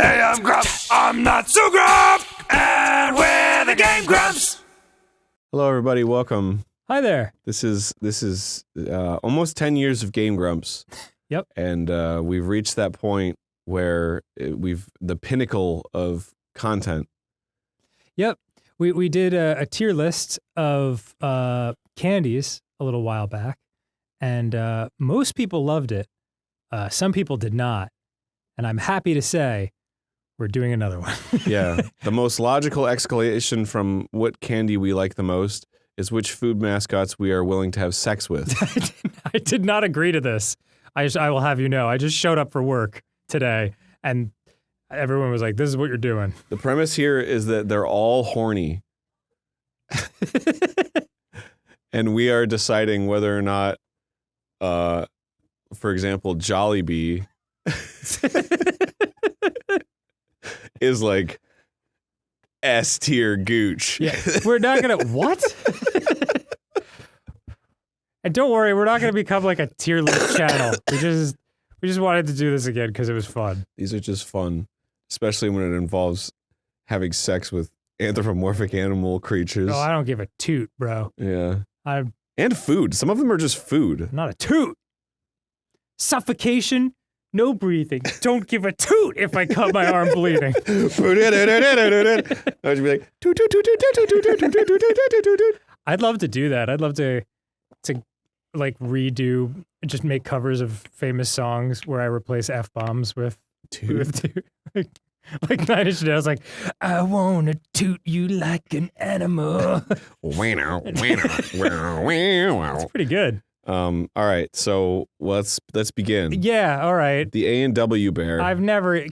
Hey, I'm Grumps. I'm not so Grump, and we're the Game Grumps. Hello, everybody. Welcome. Hi there. This is almost 10 years of Game Grumps. Yep. And we've reached that point where the pinnacle of content. Yep. We did a tier list of candies a little while back, and most people loved it. Some people did not. And I'm happy to say we're doing another one. Yeah. The most logical escalation from what candy we like the most is which food mascots we are willing to have sex with. I did not agree to this. I will have you know. I just showed up for work today, and everyone was like, this is what you're doing. The premise here is that they're all horny. And we are deciding whether or not, for example, Jollibee is like S-tier gooch. Yeah, we're not gonna what? And don't worry, we're not gonna become like a tier list channel. We just wanted to do this again because it was fun. These are just fun, especially when it involves having sex with anthropomorphic animal creatures. Oh, I don't give a toot, bro. Yeah. I'm And food. Some of them are just food. not a toot. Suffocation, no breathing. Don't give a toot if I cut my arm bleeding. I would be like, toot, toot, toot, toot, toot, toot, toot, toot, toot, toot, toot, toot, toot. I'd love to do that. I'd love to like redo, just make covers of famous songs where I replace F-bombs with toot. Like 9 Inch Nails, like, I wanna toot you like an animal. It's pretty good. All right, so let's begin. Yeah, all right. The A&W Bear.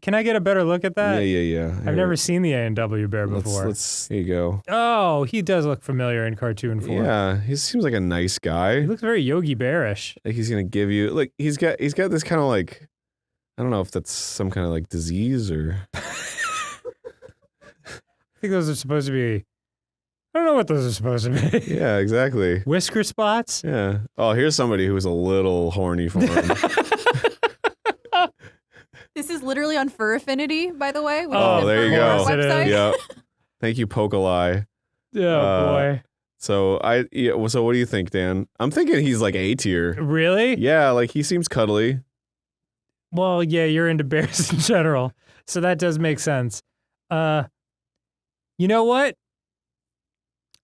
Can I get a better look at that? Yeah. I've never seen the A&W Bear before. Here you go. Oh, he does look familiar in cartoon form. Yeah, he seems like a nice guy. He looks very Yogi Bearish. Like he's gonna give you, like he's got this kind of like, I don't know if that's some kind of like disease or. I think those are supposed to be, I don't know what those are supposed to be. Yeah, exactly. Whisker spots? Yeah. Oh, here's somebody who's a little horny for him. This is literally on Fur Affinity, by the way. Which Oh, is the there you Fur go. Website. Yep. Thank you, Poke-a-lie. Oh, boy. So so what do you think, Dan? I'm thinking he's like A tier. Really? Yeah, like he seems cuddly. Well, yeah, you're into bears in general, so that does make sense. You know what?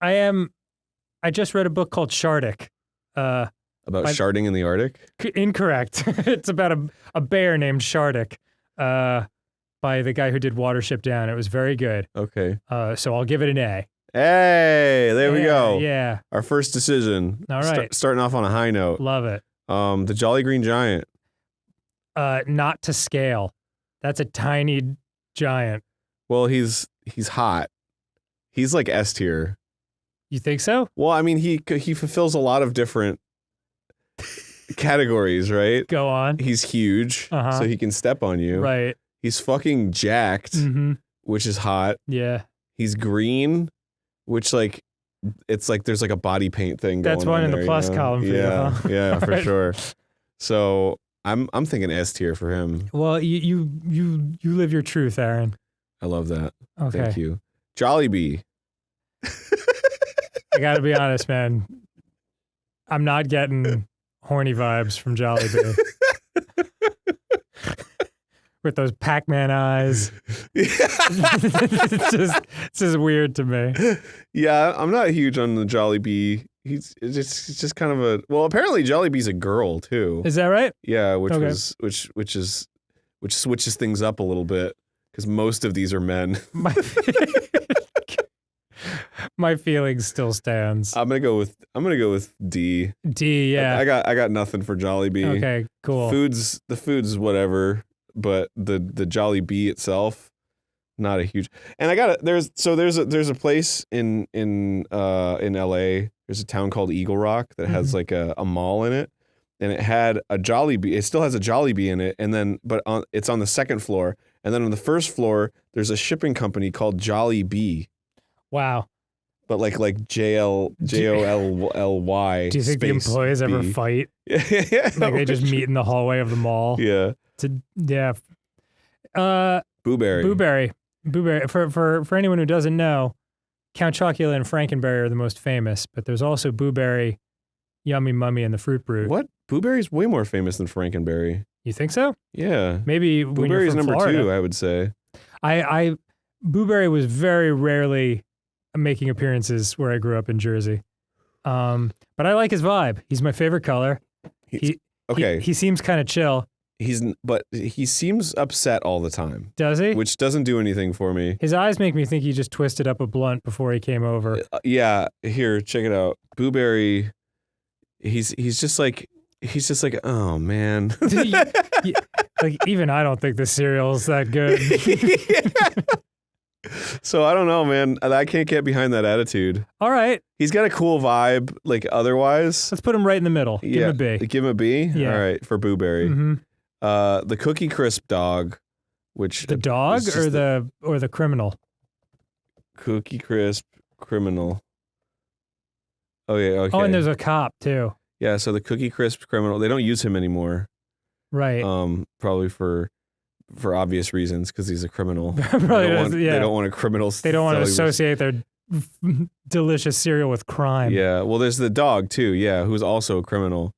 I just read a book called Shardik. About sharding in the Arctic? Incorrect. It's about a bear named Shardik, by the guy who did Watership Down. It was very good. Okay. So I'll give it an A. Hey, there we go. Yeah. Our first decision. All right. Starting off on a high note. Love it. The Jolly Green Giant. Not to scale. That's a tiny giant. Well, he's hot. He's like S tier. You think so? Well, I mean, he fulfills a lot of different categories, right? Go on. He's huge, so he can step on you. Right. He's fucking jacked, which is hot. Yeah. He's green, which like it's like there's like a body paint thing going on. That's one in the there, plus you know? column for you, Yeah, huh? yeah, for sure. So I'm thinking S tier for him. Well, you live your truth, Aaron. I love that. Okay. Thank you. Jollibee. I gotta be honest, man. I'm not getting horny vibes from Jollibee. With those Pac-Man eyes. It's just weird to me. Yeah, I'm not huge on the Jollibee. It's just kind of a, well, apparently Jollibee's a girl too. Is that right? Yeah, which Okay. which switches things up a little bit because most of these are men. My feelings still stands. I'm gonna go with D. D, yeah. I got nothing for Jollibee. Okay, cool. The food's whatever, but the Jollibee itself, not a huge. And I got there's a place in LA. There's a town called Eagle Rock that has like a mall in it, and it had a Jollibee. It still has a Jollibee in it, and then it's on the second floor, and then on the first floor there's a shipping company called Jollibee. Wow. But like Jollly. Do you think the employees ever fight? Yeah. Like they just meet in the hallway of the mall? Yeah. Yeah. Booberry. Booberry. For anyone who doesn't know, Count Chocula and Frankenberry are the most famous, but there's also Booberry, Yummy Mummy, and the Fruit Brute. What? Booberry's way more famous than Frankenberry. You think so? Yeah. Maybe when you're Booberry's from number Florida. 2, I would say. Booberry was very rarely making appearances where I grew up in Jersey. But I like his vibe. He's my favorite color. Okay. He seems kind of chill. But he seems upset all the time. Does he? Which doesn't do anything for me. His eyes make me think he just twisted up a blunt before he came over. Yeah, here, check it out. Booberry, he's just like, oh man. Like, even I don't think the cereal's that good. So I don't know, man. I can't get behind that attitude. All right. He's got a cool vibe, like otherwise. Let's put him right in the middle. Give him a B. Give him a B? Yeah. All right, for Booberry. Mm-hmm. The Cookie Crisp dog, which The dog is or just the criminal? Cookie Crisp criminal. Oh yeah, okay. Oh, and there's a cop too. Yeah, so the Cookie Crisp criminal, they don't use him anymore. Right. Probably for obvious reasons, because he's a criminal. Probably They don't want a criminal. They don't want to associate their delicious cereal with crime. Yeah, well, there's the dog too. Yeah, who's also a criminal.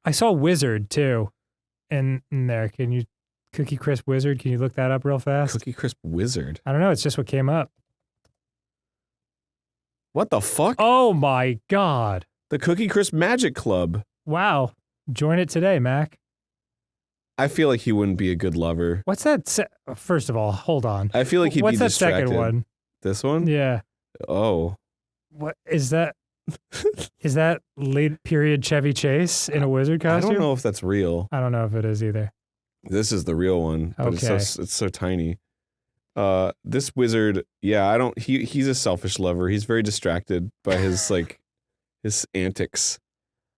I saw Wizard too, in there. Can you Cookie Crisp Wizard? Can you look that up real fast? Cookie Crisp Wizard. I don't know. It's just what came up. What the fuck? Oh my God! The Cookie Crisp Magic Club. Wow. Join it today, Mac. I feel like he wouldn't be a good lover. What's that? First of all, hold on. I feel like he'd What's be that distracted. second one? This one? Yeah. Oh. What is that? Is that late period Chevy Chase in a wizard I costume? don't know if that's real. I don't know if it is either. This is the real one, but Okay. it's so tiny. This wizard, yeah, he's a selfish lover. He's very distracted by his his antics.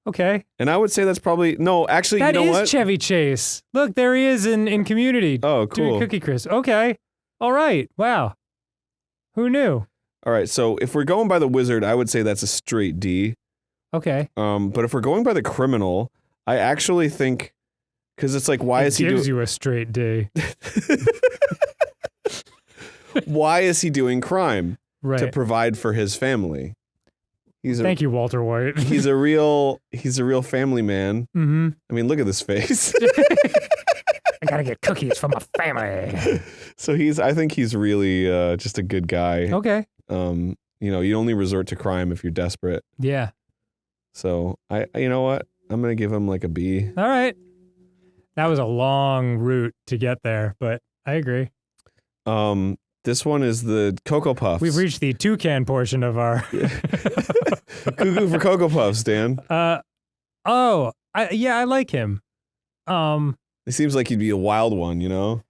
Okay. And I would say that's probably no, actually, That you know is what? Chevy Chase. Look, there he is in Community. Oh, Doing cool. Cookie Crisp. Okay. All right. Wow. Who knew? All right, so if we're going by the wizard, I would say that's a straight D. Okay. But if we're going by the criminal, I actually think, because it's like, why is he gives doing? you a straight D. Why is he doing crime? Right. To provide for his family. Thank you, Walter White. He's a real family man. Mm-hmm. I mean, look at this face. I gotta get cookies for my family. So I think he's really just a good guy. Okay. You only resort to crime if you're desperate. Yeah. So you know what? I'm gonna give him like a B. All right. That was a long route to get there, but I agree. This one is the Cocoa Puffs. We've reached the toucan portion of our. Cuckoo for Cocoa Puffs, Dan. I like him. It seems like he'd be a wild one, you know?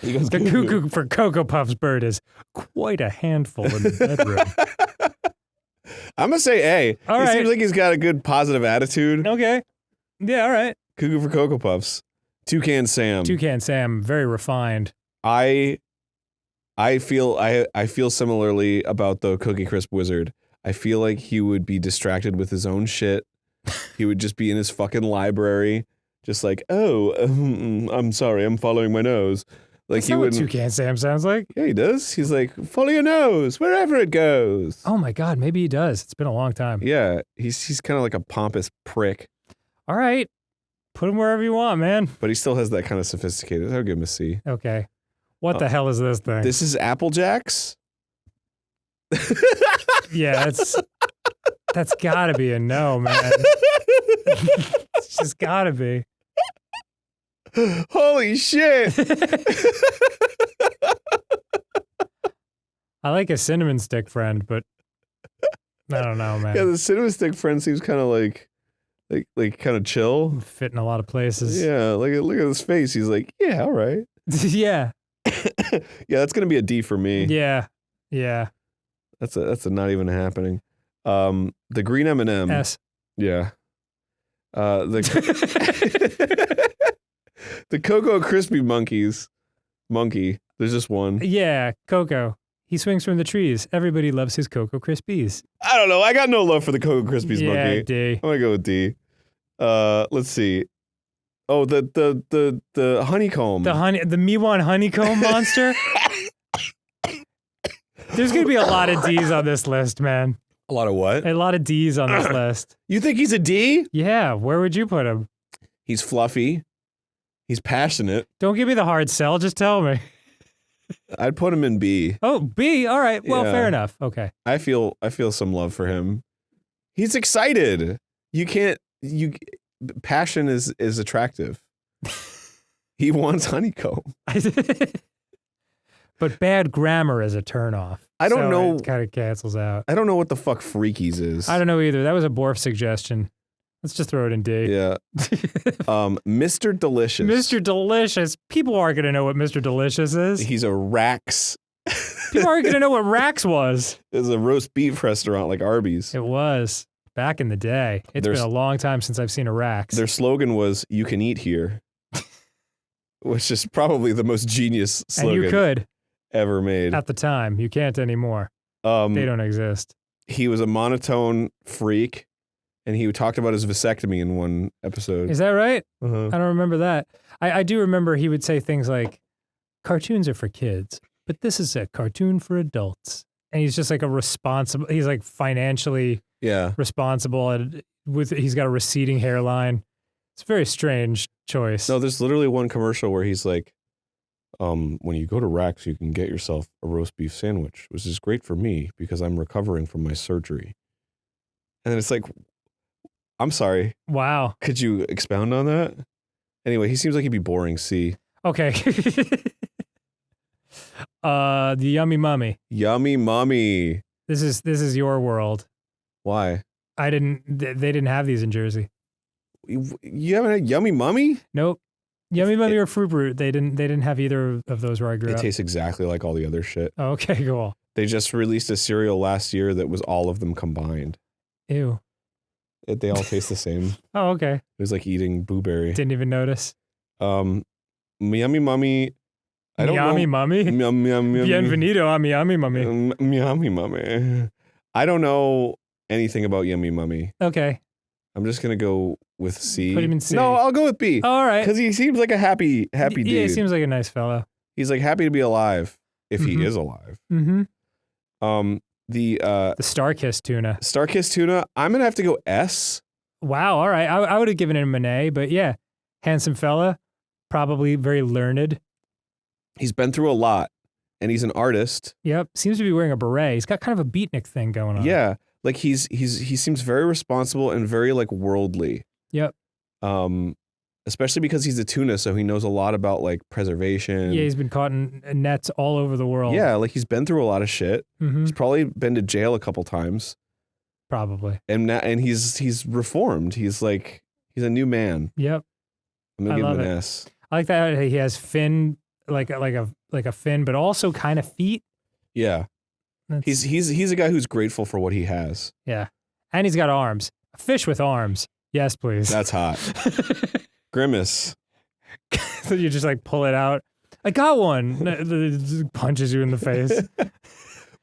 He goes, The cuckoo for Cocoa Puffs bird is quite a handful in the bedroom. I'm gonna say A. All He right. seems like he's got a good positive attitude. Okay. Yeah, all right. Cuckoo for Cocoa Puffs. Toucan Sam. Toucan Sam, very refined. I feel similarly about the Cookie Crisp Wizard. I feel like he would be distracted with his own shit. He would just be in his fucking library, just like, I'm sorry, I'm following my nose. Like That's he not what wouldn't. Toucan Sam sounds like. Yeah, he does. He's like, follow your nose wherever it goes. Oh my God, maybe he does. It's been a long time. Yeah, he's kind of like a pompous prick, All right. Put him wherever you want, man. but he still has that kind of sophisticated. I'll give him a C. Okay. What the hell is this thing? This is Applejacks. Yeah, that's gotta be a no, man. It's just gotta be. Holy shit! I like a cinnamon stick friend, but I don't know, man. Yeah, the cinnamon stick friend seems kind of like kind of chill. Fit in a lot of places. Yeah, look at his face. He's like, yeah, all right. Yeah. Yeah, that's gonna be a D for me. Yeah. Yeah. That's a not even happening. The green M&M. S. Yeah. The the Cocoa Crispy monkey. There's just one. Yeah, Coco. He swings from the trees. Everybody loves his Cocoa Krispies. I don't know. I got no love for the Cocoa Crispies Yeah, monkey. D. I'm gonna go with D. Let's see. Oh, the honeycomb. The Miwan honeycomb monster. There's gonna be a lot of D's on this list, man. A lot of what? A lot of D's on this list. You think he's a D? Yeah, where would you put him? He's fluffy. He's passionate. Don't give me the hard sell, just tell me. I'd put him in B. Oh, B, all right. Well, Yeah. fair enough. Okay. I feel some love for him. He's excited. Passion is attractive. He wants honeycomb. But bad grammar is a turnoff. I don't know. It kind of cancels out. I don't know what the fuck freakies is. I don't know either. That was a Borf suggestion. Let's just throw it in D. Yeah. Mr. Delicious. Mr. Delicious. People aren't going to know what Mr. Delicious is. He's a Rax. People aren't going to know what Rax was. It's a roast beef restaurant like Arby's. It was. Back in the day. It's been a long time since I've seen a Rax. Their slogan was, "You can eat here," which is probably the most genius slogan and you could. Ever made. At the time. You can't anymore. They don't exist. He was a monotone freak, and he talked about his vasectomy in one episode. Is that right? Uh-huh. I don't remember that. I do remember he would say things like, cartoons are for kids, but this is a cartoon for adults. And he's just like he's like financially responsible, and he's got a receding hairline. It's a very strange choice. No, there's literally one commercial where he's like, when you go to Rax, you can get yourself a roast beef sandwich, which is great for me because I'm recovering from my surgery. And then it's like, I'm sorry. Wow. Could you expound on that? Anyway, he seems like he'd be boring. C. Okay. The Yummy Mummy. Yummy Mummy. This is your world. Why? They didn't have these in Jersey. You haven't had Yummy Mummy? Nope. Yummy Mummy or Fruit Brute. They didn't have either of those where I grew It up. tastes exactly like all the other shit. Oh, okay, cool. They just released a cereal last year that was all of them combined. Ew. They all taste the same. Oh, okay. It was like eating blueberry. Didn't even notice. Yummy Mummy. I don't Yummy know. Mummy? Bienvenido a mi Yummy Mummy. Yummy Mummy. I don't know anything about Yummy Mummy. Okay. I'm just going to go with C. Put him in C. No, I'll go with B. All right. Because he seems like a happy dude. Yeah, he seems like a nice fellow. He's like happy to be alive, if he is alive. Mm-hmm. The Starkist tuna. Starkist tuna, I'm going to have to go S. Wow, all right. I would have given him an A, but yeah. Handsome fella. Probably very learned. He's been through a lot, and he's an artist. Yep. Seems to be wearing a beret. He's got kind of a beatnik thing going on. Yeah. Like he seems very responsible and very like worldly. Yep. Especially because he's a tuna, so he knows a lot about like preservation. Yeah, he's been caught in nets all over the world. Yeah, like he's been through a lot of shit. Mm-hmm. He's probably been to jail a couple times. Probably. And he's reformed. He's a new man. Yep. I'm gonna give him an S. I like that he has fin like a fin, but also kind of feet. Yeah. He's a guy who's grateful for what he has. Yeah. And he's got arms. A fish with arms. Yes, please. That's hot. Grimace. So you just like pull it out. I got one. Punches you in the face.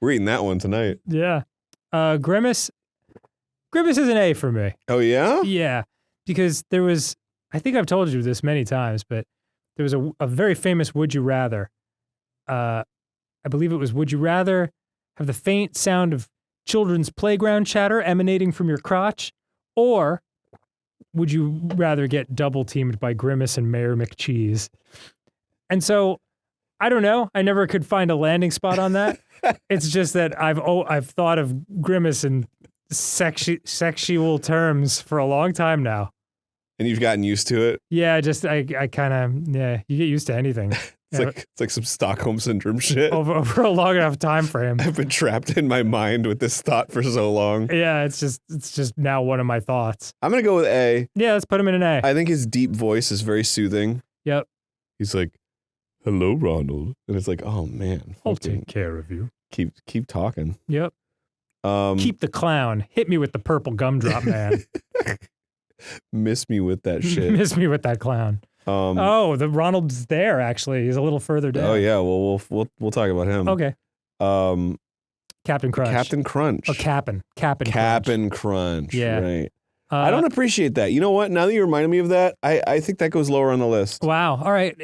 We're eating that one tonight. Yeah. Grimace is an A for me. Oh yeah? Yeah. Because there was, I think I've told you this many times, but there was a very famous Would You Rather. I believe it was, would you rather have the faint sound of children's playground chatter emanating from your crotch, or would you rather get double teamed by Grimace and Mayor McCheese? And so, I don't know. I never could find a landing spot on that. It's just that I've thought of Grimace in sexual terms for a long time now. And you've gotten used to it? Yeah, I kind of, you get used to anything. It's like some Stockholm Syndrome shit. Over a long enough time frame. I've been trapped in my mind with this thought for so long. Yeah, it's just now one of my thoughts. I'm going to go with A. Yeah, let's put him in an A. I think his deep voice is very soothing. Yep. He's like, hello, Ronald. And it's like, oh, man. I'll take care of you. Keep talking. Yep. Keep the clown. Hit me with the purple gumdrop, man. Miss me with that shit. Miss me with that clown. The Ronald's there, actually. He's a little further down. Oh, yeah. Well, we'll talk about him. Okay. Captain Crunch. Captain Crunch. Or Cap'n Cap'n Crunch. Yeah. Right. I don't appreciate that. You know what? Now that you reminded me of that, I think that goes lower on the list. Wow. All right.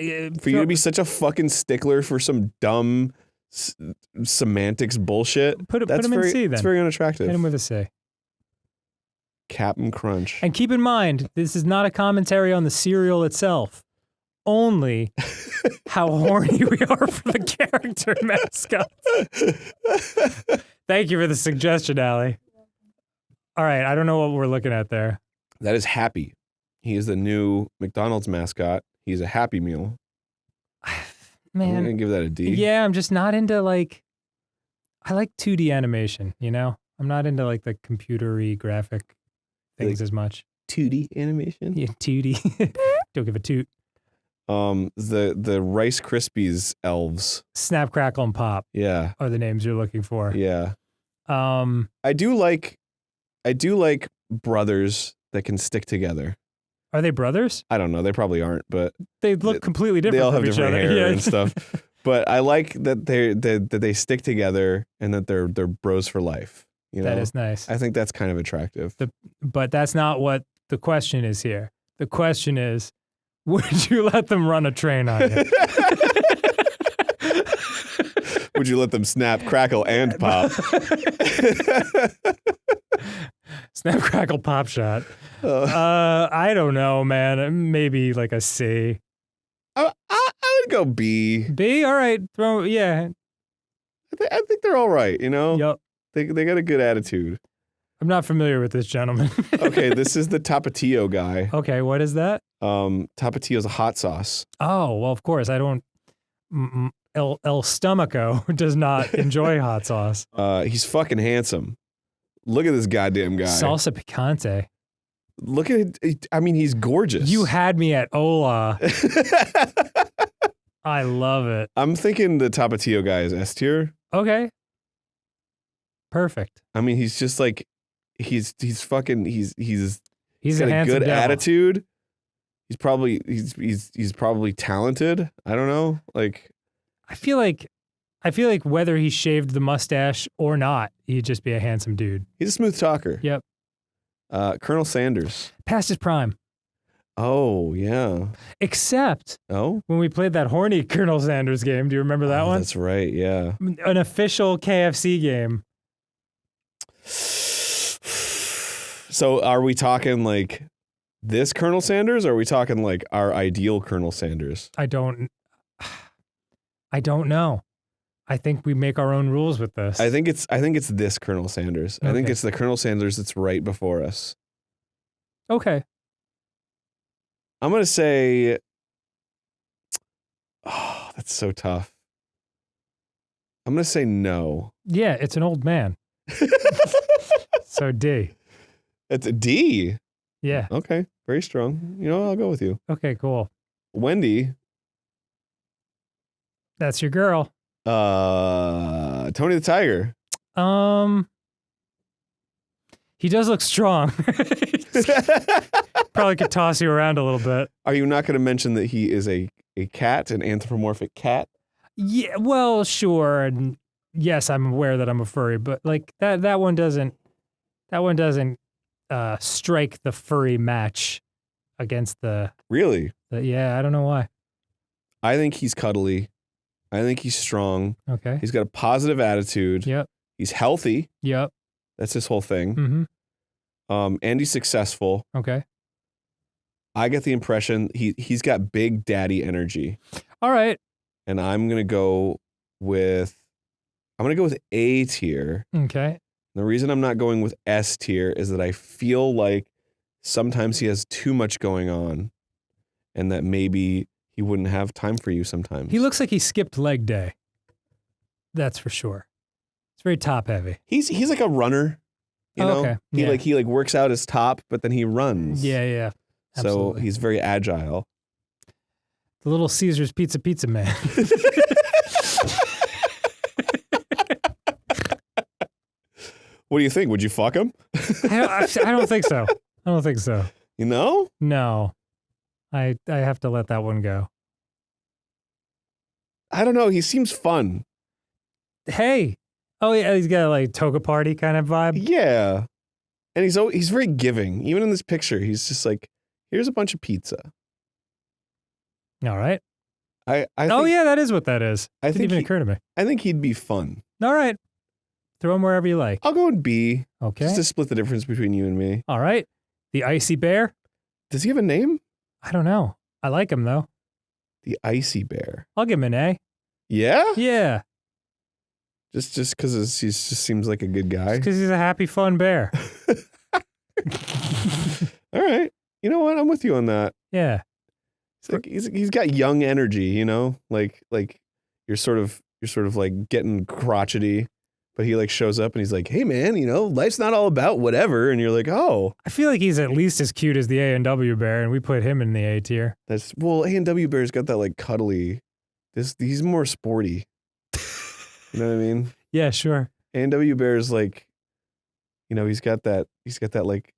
For you to be such a fucking stickler for some dumb semantics bullshit. Put him in C then. It's very unattractive. Hit him with a C. Captain Crunch. And keep in mind, this is not a commentary on the cereal itself. Only how horny we are for the character mascot. Thank you for the suggestion, Allie. All right, I don't know what we're looking at there. That is Happy. He is the new McDonald's mascot. He's a Happy Meal. Man. I'm going to give that a D. Yeah, I'm just not into I like 2D animation, you know? I'm not into the computery graphic things as much. 2D animation? Yeah, 2D. Don't give a toot. The Rice Krispies elves. Snap, Crackle, and Pop. Yeah. Are the names you're looking for. Yeah. I do like brothers that can stick together. Are they brothers? I don't know. They probably aren't, but they look completely different. They all have from each different other. hair Yeah. and stuff. But I like that they stick together and that they're bros for life. You know? That is nice. I think that's kind of attractive. But that's not what the question is here. The question is, would you let them run a train on you? Would you let them snap, crackle, and pop? Snap, crackle, pop shot. I don't know, man. Maybe a C. I would go B. B? All right. Yeah. I think they're all right, you know? Yep. They got a good attitude. I'm not familiar with this gentleman. Okay, this is the Tapatio Guy. Okay, what is that? Tapatio's a hot sauce. Oh, well, of course. I don't... El Stomaco does not enjoy hot sauce. He's fucking handsome. Look at this goddamn guy. Salsa picante. Look at it. I mean, he's gorgeous. You had me at Hola. I love it. I'm thinking the Tapatio Guy is S tier. Okay. Perfect. I mean, he's just he's got a good devil. attitude. He's probably talented. I don't know. I feel like whether he shaved the mustache or not, he'd just be a handsome dude. He's a smooth talker. Yep. Colonel Sanders. Past his prime. Oh, yeah. Except when we played that horny Colonel Sanders game. Do you remember that one? That's right, yeah. An official KFC game. So are we talking this Colonel Sanders, or are we talking our ideal Colonel Sanders? I don't know. I think we make our own rules with this. I think it's this Colonel Sanders. Okay. I think it's the Colonel Sanders that's right before us. Okay. I'm going to say, oh, that's so tough. I'm going to say no. Yeah, it's an old man. So D. It's a D. Yeah. Okay. Very strong. You know, I'll go with you. Okay, cool. Wendy. That's your girl. Tony the Tiger. He does look strong. Probably could toss you around a little bit. Are you not going to mention that he is a cat, an anthropomorphic cat? Yeah, well, sure. And yes, I'm aware that I'm a furry, but that one doesn't strike the furry match against the... Really? Yeah, I don't know why. I think he's cuddly. I think he's strong. Okay. He's got a positive attitude. Yep. He's healthy. Yep. That's his whole thing. Mm-hmm. And he's successful. Okay. I get the impression he's got big daddy energy. All right. And I'm gonna go with A tier. Okay. The reason I'm not going with S tier is that I feel like sometimes he has too much going on, and that maybe he wouldn't have time for you sometimes. He looks like he skipped leg day. That's for sure. It's very top heavy. He's like a runner. You know? Okay. He works out his top, but then he runs. Yeah. Absolutely. So he's very agile. The Little Caesars Pizza Man. What do you think? Would you fuck him? I don't think so. I don't think so. You know? No. I have to let that one go. I don't know. He seems fun. Hey. Oh, yeah. He's got a toga party kind of vibe. Yeah. And he's very giving. Even in this picture, he's just like, here's a bunch of pizza. All right. I Oh, think, yeah, that is what that is. I Didn't think even occur to me. I think he'd be fun. All right. Throw him wherever you like. I'll go with B. Okay. Just to split the difference between you and me. All right. The Icy Bear? Does he have a name? I don't know. I like him, though. The Icy Bear. I'll give him an A. Yeah? Yeah. Just because he just seems like a good guy. Because he's a happy, fun bear. All right. You know what? I'm with you on that. Yeah. It's like he's got young energy, you know? Like you're sort of like getting crotchety, but he like shows up and he's like, "Hey man, you know, life's not all about whatever." And you're like, "Oh." I feel like he's at least as cute as the A&W bear, and we put him in the A tier. A&W Bear's got that like cuddly. He's more sporty. You know what I mean? Yeah, sure. A&W Bear's like, you know, he's got that like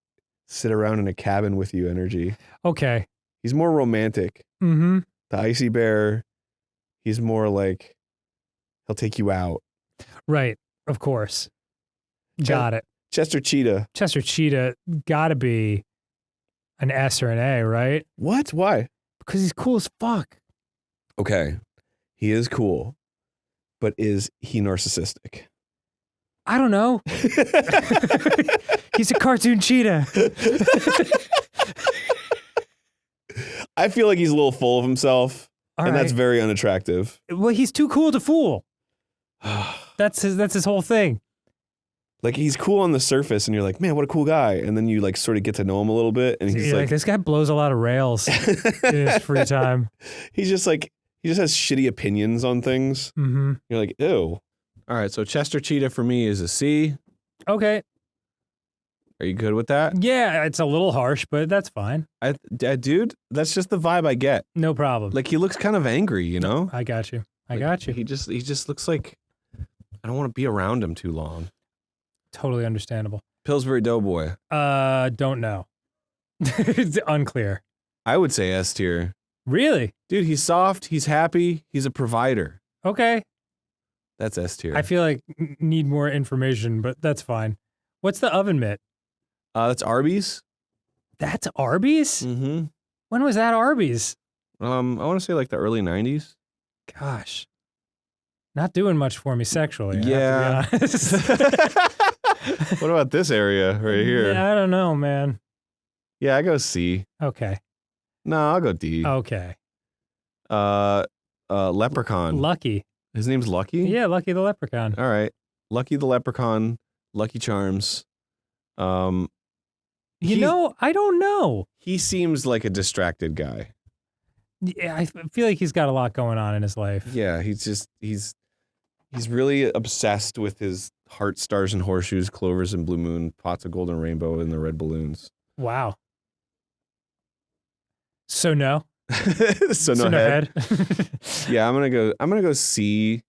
sit around in a cabin with you energy. Okay. He's more romantic. Mm-hmm. The Icy Bear, he's more like, he'll take you out. Right. Of course. Got it. Chester Cheetah. Chester Cheetah gotta be an S or an A, right? What? Why? Because he's cool as fuck. Okay. He is cool, but is he narcissistic? I don't know. He's a cartoon cheetah. I feel like he's a little full of himself, All and right. that's very unattractive. Well, he's too cool to fool. That's his whole thing. Like, he's cool on the surface, and you're like, man, what a cool guy. And then you like sort of get to know him a little bit, and he's You're like, this guy blows a lot of rails in his free time. he's just like, he just has shitty opinions on things. Mm-hmm. You're like, ew. All right, so Chester Cheetah for me is a C. Okay. Are you good with that? Yeah, it's a little harsh, but that's fine. Dude, that's just the vibe I get. No problem. Like, he looks kind of angry, you know? I got you. I got you. He just looks like, I don't want to be around him too long. Totally understandable. Pillsbury Doughboy. Don't know. It's unclear. I would say S tier. Really? Dude, he's soft, he's happy, he's a provider. Okay. That's S tier. I feel like need more information, but that's fine. What's the oven mitt? That's Arby's. That's Arby's? Mm-hmm. When was that Arby's? I want to say like the early 90s. Gosh. Not doing much for me sexually. I Yeah. have to be honest. What about this area right here? Yeah, I don't know, man. Yeah, I go C. Okay. No, I'll go D. Okay. Leprechaun. Lucky. His name's Lucky? Yeah, Lucky the Leprechaun. All right. Lucky the Leprechaun. Lucky Charms. You He- know, I don't know. He seems like a distracted guy. Yeah, I feel like he's got a lot going on in his life. Yeah, he's really obsessed with his heart, stars, and horseshoes, clovers and blue moon, pots of golden rainbow, and the red balloons. Wow. So no. so no head. head. Yeah, I'm gonna go C,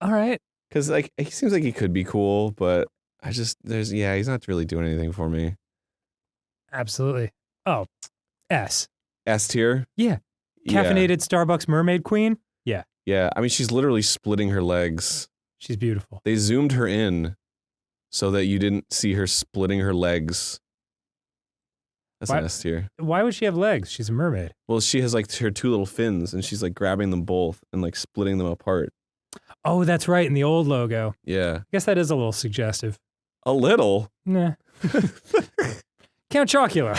All right. because like he seems like he could be cool, but he's not really doing anything for me. Absolutely. Oh, S. S tier. Yeah. Caffeinated Starbucks mermaid queen. Yeah. Yeah, I mean she's literally splitting her legs. She's beautiful. They zoomed her in so that you didn't see her splitting her legs. That's Why- an S tier. Why would she have legs? She's a mermaid. Well, she has like her two little fins, and she's like grabbing them both and like splitting them apart. Oh, that's right. In the old logo. Yeah, I guess that is a little suggestive. a little. Nah. Count Chocula.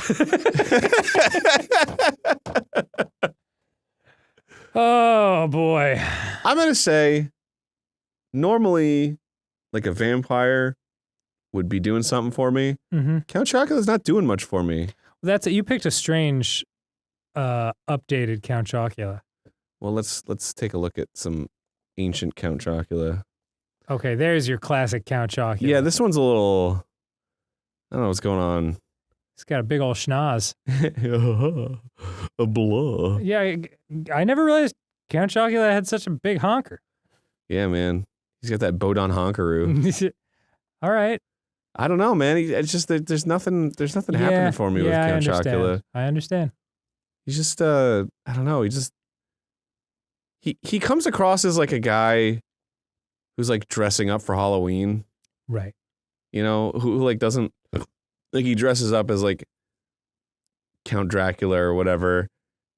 Oh, boy. I'm gonna say, normally, like a vampire would be doing something for me. Mm-hmm. Count Chocula's not doing much for me. That's it. You picked a strange, updated Count Chocula. Well, let's take a look at some ancient Count Chocula. Okay, there's your classic Count Chocula. Yeah, this one's a little. I don't know what's going on. He's got a big old schnoz. A blah. Yeah, I never realized Count Chocula had such a big honker. Yeah, man. He's got that Bodon honkaroo. All right. I don't know, man. It's just that there's nothing happening for me with Count Chocula. I understand. He's just I don't know. He comes across as like a guy who's like dressing up for Halloween. Right. You know, who like doesn't Like he dresses up as like Count Dracula or whatever,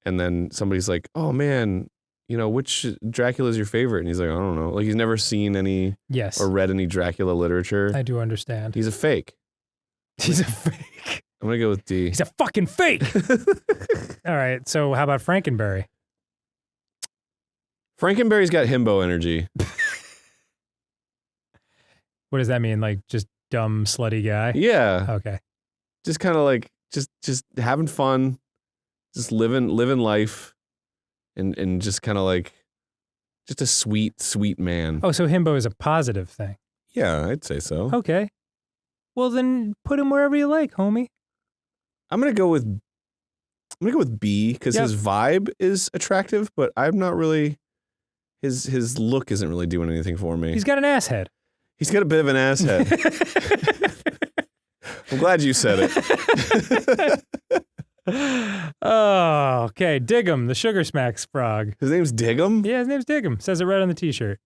and then somebody's like, "Oh man, you know, which Dracula is your favorite?" And he's like, "I don't know." Like he's never seen any Yes. or read any Dracula literature. I do understand. He's a fake. He's a fake. I'm gonna go with D. He's a fucking fake. All right. So how about Frankenberry? Frankenberry's got himbo energy. What does that mean? Like just dumb, slutty guy? Yeah. Okay. Just kind of like just having fun, just living life, and just kind of like just a sweet man. Oh, so himbo is a positive thing. Yeah, I'd say so. Okay. Well, then put him wherever you like, homie. I'm gonna go with B because his vibe is attractive, but I'm not really. His look isn't really doing anything for me. He's got an ass head. He's got a bit of an ass head. I'm glad you said it. Oh, okay. Diggum, the Sugar Smacks frog. His name's Diggum? Yeah, his name's Diggum. Says it right on the t-shirt.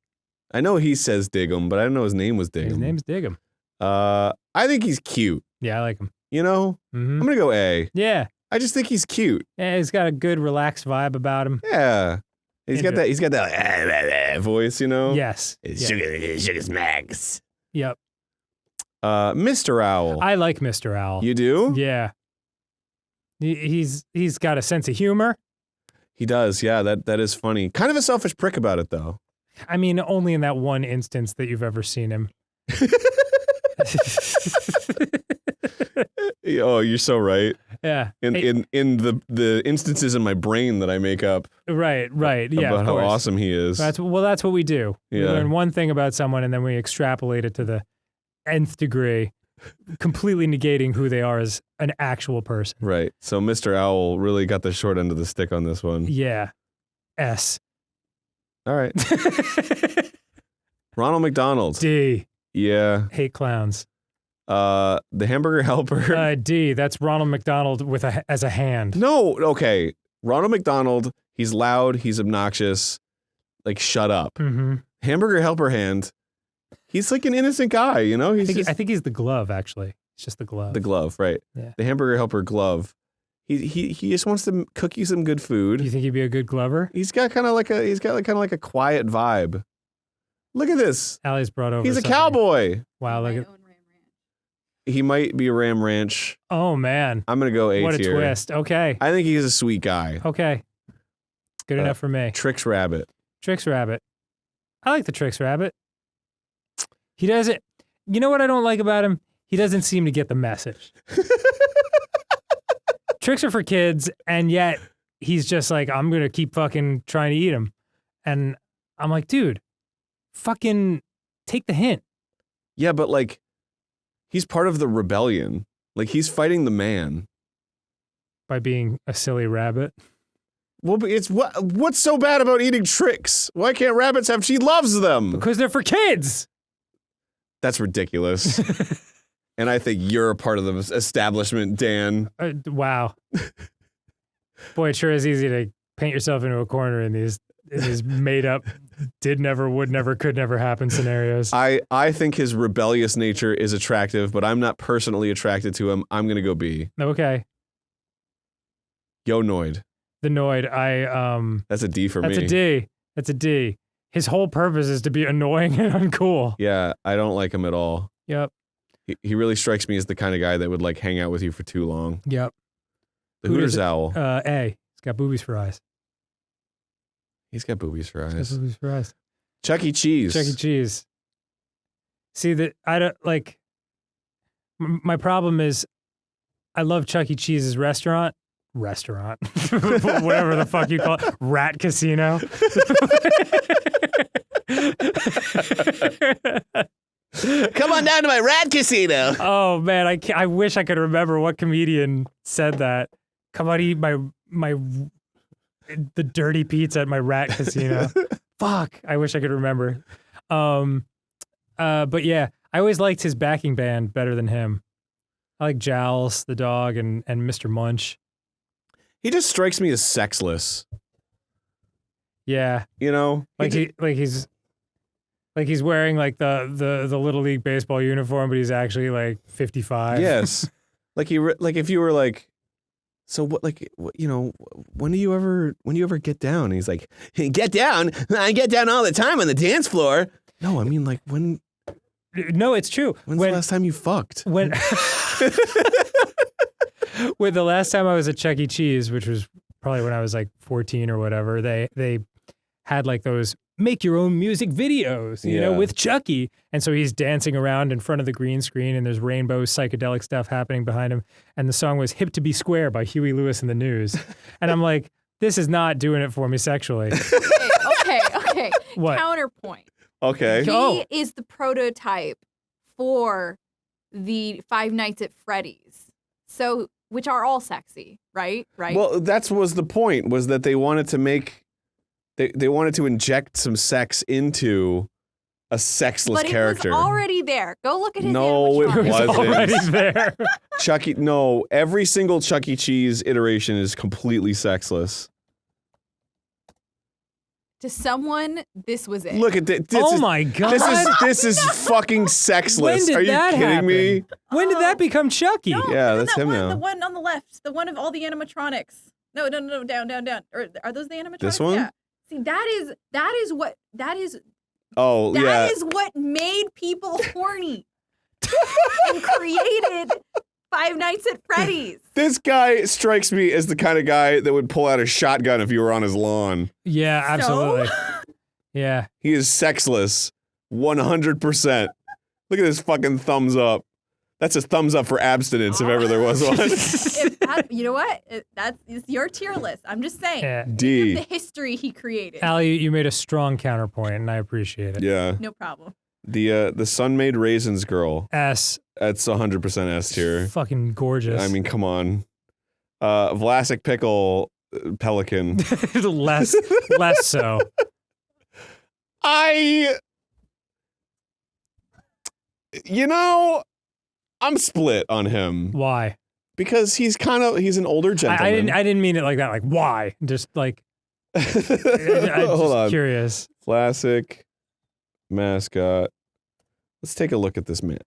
I know he says Diggum, but I didn't know his name was Diggum. His name's Diggum. I think he's cute. Yeah, I like him. You know? Mm-hmm. I'm gonna go A. Yeah. I just think he's cute. Yeah, he's got a good, relaxed vibe about him. Yeah. He's got that voice, you know? Yes. Sugar Smacks. Yep. Mr. Owl. I like Mr. Owl. You do? Yeah. He's got a sense of humor. He does, yeah. That is funny. Kind of a selfish prick about it, though. I mean, only in that one instance that you've ever seen him. Oh, you're so right. Yeah. In the instances in my brain that I make up. Right. Yeah. About of how course. awesome he is. That's what we do. We Yeah. learn one thing about someone and then we extrapolate it to the nth degree, completely negating who they are as an actual person. Right. So Mr. Owl really got the short end of the stick on this one. Yeah. S. All right. Ronald McDonald. D. Yeah. Hate clowns. The Hamburger Helper. D. That's Ronald McDonald with as a hand. No. Okay. Ronald McDonald. He's loud. He's obnoxious. Like, shut up. Mm-hmm. Hamburger Helper hand. He's like an innocent guy, you know? I think he's the glove, actually. It's just the glove. The glove, right. Yeah. The Hamburger Helper glove. He just wants to cook you some good food. You think he'd be a good glover? He's got like a quiet vibe. Look at this. Allie's brought over He's a something. cowboy. Wow, look at... He might be a Ram Ranch. Oh, man. I'm going to go A What a tier. twist. Okay. I think he's a sweet guy. Okay. Good enough for me. Trix Rabbit. Trix Rabbit. I like the Trix Rabbit. He doesn't... You know what I don't like about him? He doesn't seem to get the message. Tricks are for kids, and yet he's just like, I'm going to keep fucking trying to eat them. And I'm like, dude, fucking take the hint. Yeah, but like, he's part of the rebellion. Like, he's fighting the man. By being a silly rabbit. Well, but it's what's so bad about eating Trix? Why can't rabbits have? She loves them. Because they're for kids. That's ridiculous. And I think you're a part of the establishment, Dan. Wow. Boy, it sure is easy to paint yourself into a corner in these made up did never, would never, could never happen scenarios. I think his rebellious nature is attractive, but I'm not personally attracted to him. I'm gonna go B. Okay. Yo, Noid. The Noid, That's a D for me. That's a D. That's a D. His whole purpose is to be annoying and uncool. Yeah, I don't like him at all. Yep. He really strikes me as the kind of guy that would like hang out with you for too long. Yep. The Hooters owl. A. He's got boobies for eyes. He's got boobies for He's eyes. got boobies for eyes. Chuck E. Cheese. Chuck E. Cheese. See, that I don't like. My problem is, I love Chuck E. Cheese's restaurant, whatever the fuck you call it, Rat Casino. Come on down to my rat casino. Oh man, I wish I could remember what comedian said that. Come on, eat the dirty pizza at my Rat Casino. Fuck, I wish I could remember. But yeah, I always liked his backing band better than him. I like Jowls, the dog, and Mr. Munch. He just strikes me as sexless. Yeah, You know, he's wearing like the Little League baseball uniform, but he's actually like 55. Yes. Like if you were like, so what? Like when do you ever get down? And he's like, get down. I get down all the time on the dance floor. No, I mean like when. No, it's true. When's the last time you fucked? When the last time I was at Chuck E. Cheese, which was probably when I was like 14 or whatever, they had like those make your own music videos, you know, with Chucky. And so he's dancing around in front of the green screen and there's rainbow psychedelic stuff happening behind him. And the song was Hip to Be Square by Huey Lewis and the News. And I'm like, this is not doing it for me sexually. Okay. What? Counterpoint. Okay. He is the prototype for the Five Nights at Freddy's. So, which are all sexy, right? Right. Well, that was the point, was that they wanted to make, they wanted to inject some sex into a sexless character. But it was already there. Go look at his No, it animatronics. wasn't. Already there. No, every single Chuck E. Cheese iteration is completely sexless. To someone, this was it. Look at this. My God. This is fucking sexless. When did Are you that kidding happen? me? When did that become Chucky? No, Yeah, look at that's that him one, now. The one on the left, the one of all the animatronics. No, down. Are those the animatronics? This one? Yeah. See, that is what Oh, yeah. that is what made people horny and created Five Nights at Freddy's. This guy strikes me as the kind of guy that would pull out a shotgun if you were on his lawn. Yeah, absolutely. Yeah. He is sexless. 100%. Look at this fucking thumbs up. That's a thumbs up for abstinence if ever there was one. You know what? It's your tier list. I'm just saying. Yeah. D. The history he created. Allie, you made a strong counterpoint, and I appreciate it. Yeah. No problem. The Sun-Maid Raisins girl. S. That's 100% S tier. Fucking gorgeous. I mean, come on. Vlasic Pickle Pelican. less so. I'm split on him Why? because he's an older gentleman. I didn't mean it like that. Like why? Just like I'm Hold just on. curious. Classic mascot. Let's take a look at this man.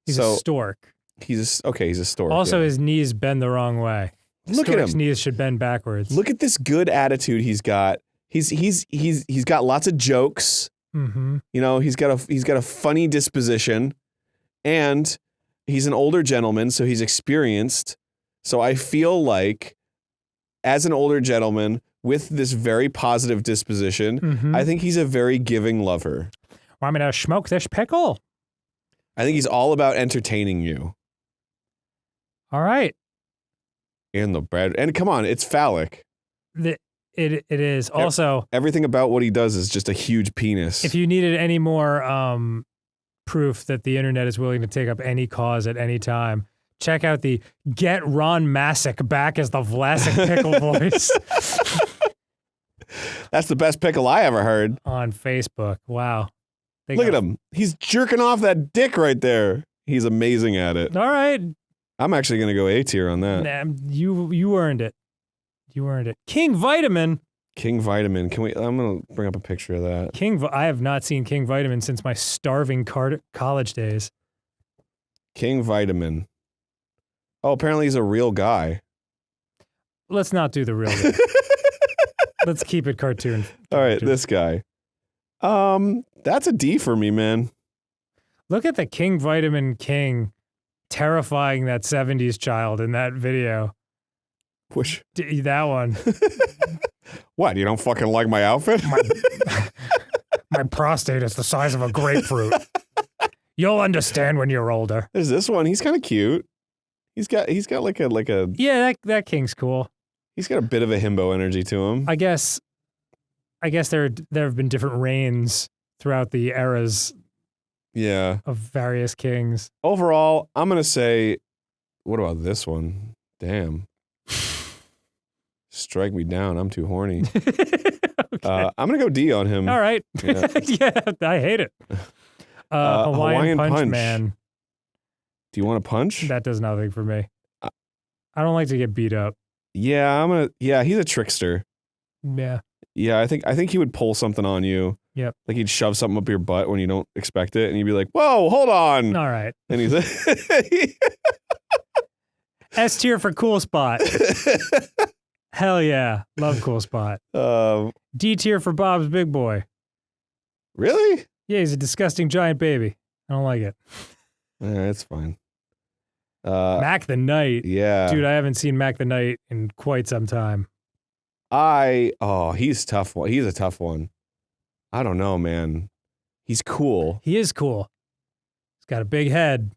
He's a stork. He's a stork. Also, yeah. his knees bend the wrong way. Look at Stork's him. knees should bend backwards. Look at this good attitude he's got. He's got lots of jokes. Mm-hmm. You know, he's got a funny disposition, and he's an older gentleman, so he's experienced. So I feel like, as an older gentleman with this very positive disposition, Mm-hmm. I think he's a very giving lover. Want me to smoke this pickle? I think he's all about entertaining you. All right. And the bread. And come on, it's phallic. It is. Also, Everything about what he does is just a huge penis. if you needed any more proof that the internet is willing to take up any cause at any time, check out the Get Ron Masick back as the Vlasic pickle voice That's the best pickle I ever heard. on Facebook. Wow. Look at him. He's jerking off that dick right there. He's amazing at it. All right. I'm actually going to go A tier on that. Nah, you earned it. You earned it. King Vitaman. King Vitaman. I'm going to bring up a picture of that. I have not seen King Vitaman since my starving college days. King Vitaman. Oh, apparently he's a real guy. Let's not do the real one. Let's keep it cartoon. All right, this guy. That's a D for me, man. Look at the King Vitaman King terrifying that 70s child in that video. Which? That one. What, you don't fucking like my outfit? My prostate is the size of a grapefruit. You'll understand when you're older. There's this one. He's kind of cute. He's got like a Yeah, that King's cool. he's got a bit of a himbo energy to him. I guess there have been different reigns throughout the eras Yeah. of various kings. Overall, I'm going to say, what about this one? Damn. Strike me down. I'm too horny. Okay. I'm going to go D on him. All right. Yeah. Yeah, I hate it. Hawaiian Punch Man. Do you want to punch? That does nothing for me. I don't like to get beat up. Yeah, he's a trickster. Yeah. Yeah, I think he would pull something on you. Yep. Like he'd shove something up your butt when you don't expect it, and you'd be like, "Whoa, hold on!" All right. And he's S tier for Cool Spot. Hell yeah. Love Cool Spot. D tier for Bob's Big Boy. Really? Yeah, he's a disgusting giant baby. I don't like it. It's fine. Mac the Knight. Yeah. Dude, I haven't seen Mac the Knight in quite some time. He's tough one. He's a tough one. I don't know, man. He's cool. He is cool. He's got a big head.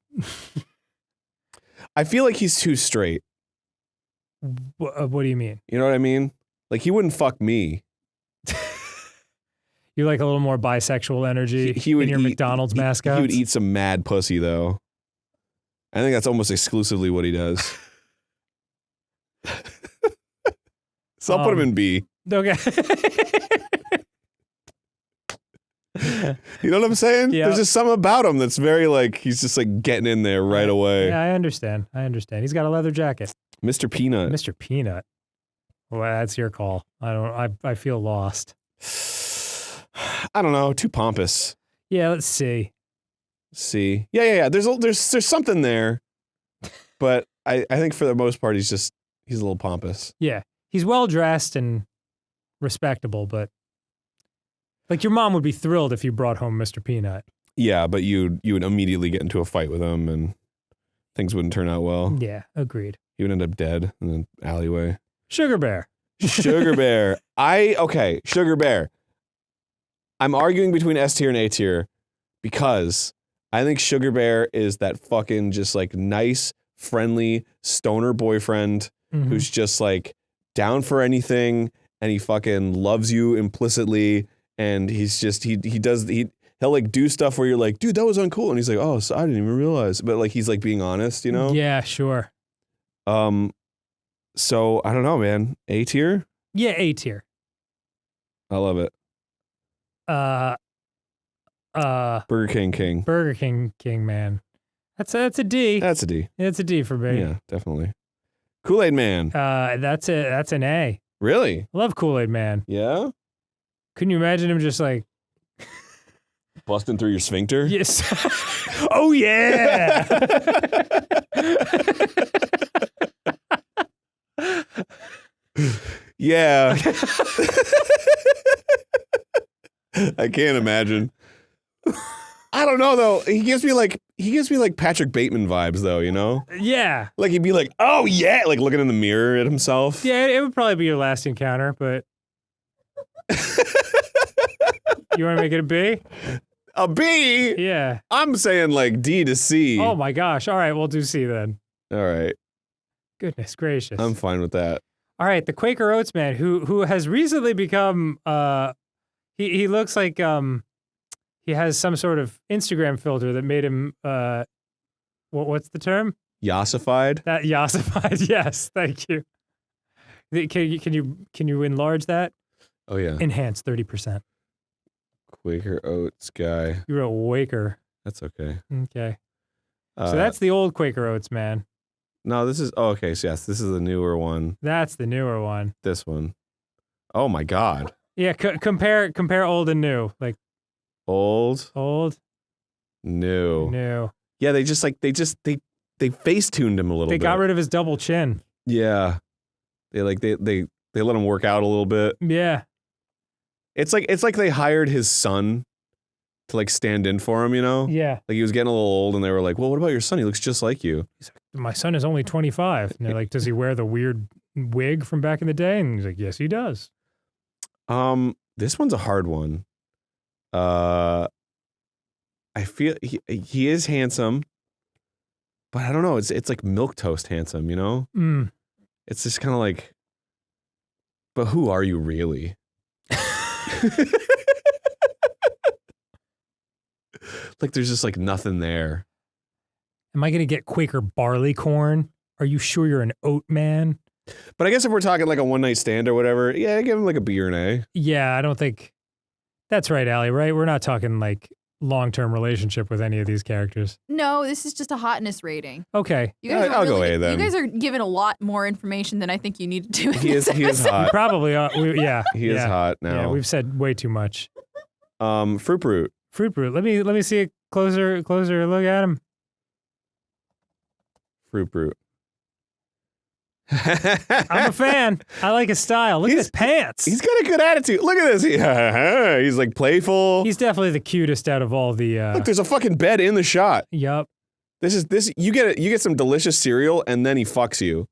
I feel like he's too straight. What do you mean? You know what I mean? Like, he wouldn't fuck me. You like a little more bisexual energy He would in your eat- McDonald's he- mascots? He would eat some mad pussy, though. I think that's almost exclusively what he does. So I'll put him in B. Okay. You know what I'm saying? Yeah. There's just something about him that's very like, he's just like getting in there right away. Yeah, I understand. He's got a leather jacket. Mr. Peanut. Mr. Peanut. Well, that's your call. I feel lost. I don't know. Too pompous. Yeah, let's see. See. Yeah. There's something there. But I think for the most part, he's a little pompous. Yeah. He's well dressed and respectable, but like your mom would be thrilled if you brought home Mr. Peanut. Yeah, but you would immediately get into a fight with him and things wouldn't turn out well. Yeah, agreed. He would end up dead in an alleyway. Sugar Bear. Sugar Bear. Sugar Bear. I'm arguing between S tier and A tier because I think Sugar Bear is that fucking just like nice, friendly stoner boyfriend Mhm. who's just like down for anything and he fucking loves you implicitly and he's just he'll like do stuff where you're like, dude, that was uncool, and he's like, oh, so I didn't even realize, but like he's like being honest, you know? Yeah, sure. So I don't know, man. A tier? Yeah, A tier. I love it. Burger King. Burger King man. That's a D. That's a D. It's a D for me. Yeah, definitely. Kool-Aid Man. That's an A. Really? I love Kool-Aid Man. Yeah? Couldn't you imagine him just like Busting through your sphincter? yes. Oh yeah. Yeah. I can't imagine. I don't know though. He gives me like Patrick Bateman vibes though, you know? Yeah. Like he'd be like, "Oh yeah," like looking in the mirror at himself. Yeah, it would probably be your last encounter, but you want to make it a B? A B? Yeah. I'm saying like D to C. Oh my gosh. All right, we'll do C then. All right. Goodness gracious. I'm fine with that. All right, the Quaker Oats man who has recently become he looks like he has some sort of Instagram filter that made him what's the term? Yassified? That yassified. Yes, thank you. Can you enlarge that? Oh yeah. Enhance 30%. Quaker Oats guy. You wrote Waker. That's okay. Okay. So that's the old Quaker Oats man. No, this is okay, so yes, this is the newer one. That's the newer one. This one. Oh my god. Yeah, compare old and new. Like Old, new. Yeah, they face tuned him a little They bit. got rid of his double chin. Yeah. They let him work out a little bit. Yeah. It's like they hired his son to like stand in for him, you know? Yeah. Like he was getting a little old and they were like, "Well, what about your son? He looks just like you." My son is only 25. And they're like, does he wear the weird wig from back in the day? And he's like, yes, he does. This one's a hard one. I feel he is handsome, but I don't know. It's like milquetoast handsome, you know? Mm. It's just kind of like, but who are you really? Like there's just like nothing there. Am I going to get Quaker barley corn? Are you sure you're an oat man? But I guess if we're talking like a one night stand or whatever, yeah, give him like a B or an A. Yeah, I don't think that's right, Allie, right? We're not talking like long-term relationship with any of these characters. No, this is just a hotness rating. Okay. You guys I'll go A then. You guys are given a lot more information than I think you need to do. He is hot. Probably, yeah. He is hot now. Yeah, we've said way too much. Fruit Brute. Fruit Brute. Let me see a closer look at him. Fruit Brute. I'm a fan. I like his style. Look at his pants. He's got a good attitude. Look at this. He's like playful. He's definitely the cutest out of all the. Look, there's a fucking bed in the shot. Yup. This. You get some delicious cereal, and then he fucks you.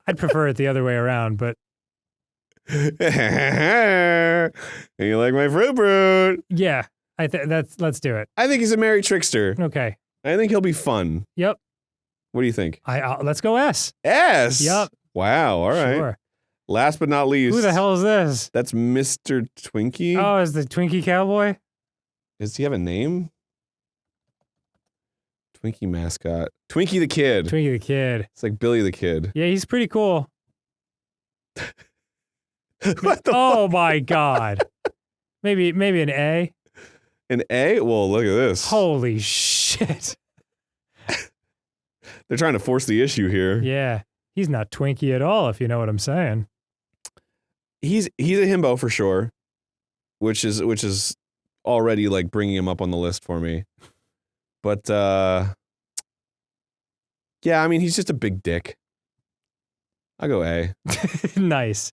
I'd prefer it the other way around, but. You like my fruit? Yeah, let's do it. I think he's a merry trickster. Okay. I think he'll be fun. Yep. What do you think? Let's go S. S. Yep. Wow. All right. Sure. Last but not least. Who the hell is this? That's Mr. Twinkie. Oh, is the Twinkie Cowboy? Does he have a name? Twinkie mascot. Twinkie the Kid. Twinkie the Kid. It's like Billy the Kid. Yeah, he's pretty cool. What the Oh my God. Maybe an A. An A? Well, look at this. Holy shit. They're trying to force the issue here. Yeah. He's not Twinkie at all, if you know what I'm saying. He's a himbo for sure, which is already like bringing him up on the list for me. But yeah, I mean, he's just a big dick. I'll go A. Nice.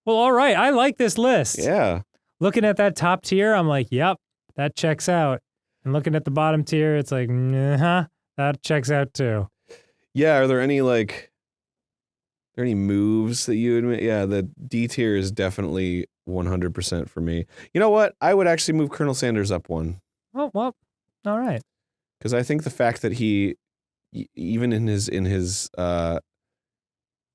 Well, all right. I like this list. Yeah. Looking at that top tier, I'm like, yep, that checks out. And looking at the bottom tier, it's like, that checks out too. Yeah, are there any moves that you admit? Yeah, the D tier is definitely 100% for me. You know what? I would actually move Colonel Sanders up one. Oh, well, all right. Because I think the fact that he, even in his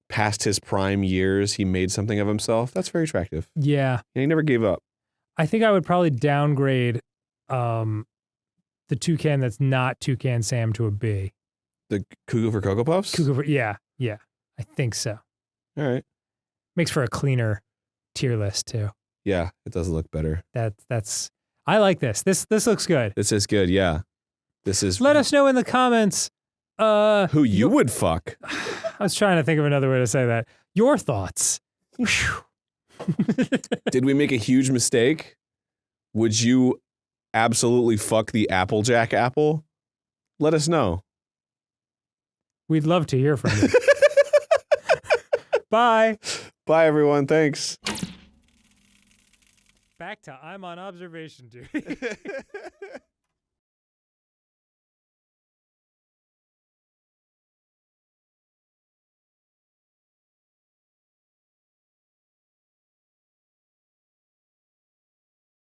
past his prime years, he made something of himself. That's very attractive. Yeah. And he never gave up. I think I would probably downgrade the toucan that's not Toucan Sam to a B. The Cuckoo for Cocoa Puffs? Yeah. I think so. All right. Makes for a cleaner tier list too. Yeah, it does look better. That's I like this. This looks good. This is good, yeah. This is... Let us know in the comments who you would fuck. I was trying to think of another way to say that. Your thoughts. Did we make a huge mistake? Would you absolutely fuck the Applejack apple? Let us know. We'd love to hear from you. Bye. Bye, everyone. Thanks. Back to I'm on observation duty.